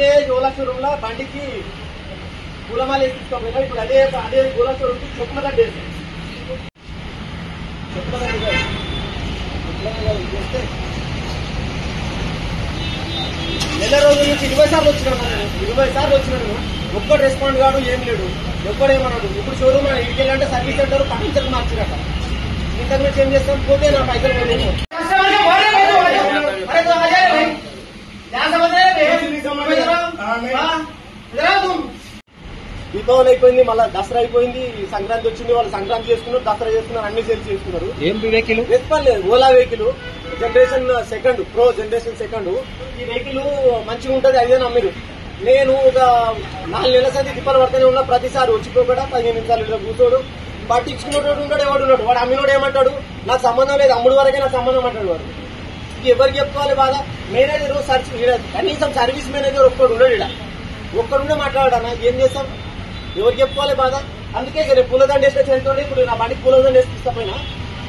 అదే ఓలా షోరూమ్ లో బండికి పూలమాల వేసి తీసుకోపోయినా ఇప్పుడు అదే ఓలా షోరూమ్ కి చెప్పుల గడ్డ వేస్తాం. నెల రోజుల నుంచి 20 సార్లు వచ్చినాను. ఒక్కడు రెస్పాండ్ కాడు, ఏం లేడు, ఒక్కడేమన్నాడు. ఇప్పుడు షోరూమ్ ఇంటికి వెళ్ళాలంటే సర్వీస్ సెంటర్ పక్కన మార్చిరట. ఇంతకు మించి ఏం చేస్తాం? పోతే నా పైసలు పోలేదు. దీపావళి అయిపోయింది, మళ్ళీ దసరా అయిపోయింది, సంక్రాంతి వచ్చింది. వాళ్ళు సంక్రాంతి చేసుకున్నారు, దసరా చేసుకున్నారు, అన్ని సేల్స్ చేసుకున్నారు. ఏం వెహికల్? రెస్పాండ్ లేదు. Ola vehicle generation second, pro generation second. ఈ వెహికల్ మంచిగా ఉంటది, అదే నమ్మిరు. నేను ఒక 4 నెలల సంది తిప్పలు పడుతూనే ఉన్నా. ప్రతిసారి వచ్చిపోకడా 15 నిమిషాలు ఇలా కూర్చోడు, పట్టించుకునేటోడు ఉంటాడు, ఎవడున్నాడు. వాడు అమ్మినోడు ఏమంటాడు? నాకు సంబంధం లేదు, అమ్ముడు వరకే నాకు సంబంధం అంటాడు. వాడు ఎవరికి చెప్పుకోవాలి బాధ? మేనేజర్ కనీసం సర్వీస్ మేనేజర్ ఒక్కడుండే మాట్లాడాడు. ఏం చేస్తాం? ఎవరికి చెప్పుకోవాలి బాధ? అందుకే రేపు పూలదండ వేస్తే చేస్తుండే. ఇప్పుడు నా బండికి పూలదండ వేసి తీసుకపోయినా,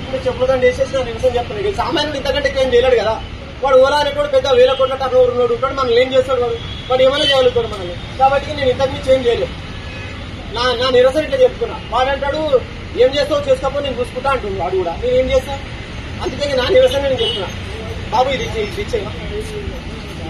ఇప్పుడు చెప్పులదండ వేసేసి నా నిమిషం చెప్తాను. సామాన్యుడు ఇంతకంటే ఏం చేయలేడు కదా. వాడు ఓలా అనేటోడు పెద్ద 1000 కోట్ల టర్నోవర్ ఉన్నాడు, మనం ఏం చేస్తాడు? వాడు ఏమైనా చేయగలుగుతాడు మనల్ని. కాబట్టి నేను ఇంతకు మించి ఏం చేయలేదు. నా నిరసన ఇట్లా చెప్తున్నా. వాడంటాడు ఏం చేస్తావు చేసుకోపో, నేను చూసుకుంటా అంటుంది. వాడు కూడా నేను ఏం చేస్తాను. అందుకే నా నిరసన నేను చెప్తున్నా. బాబు ఇది ఇచ్చేయా.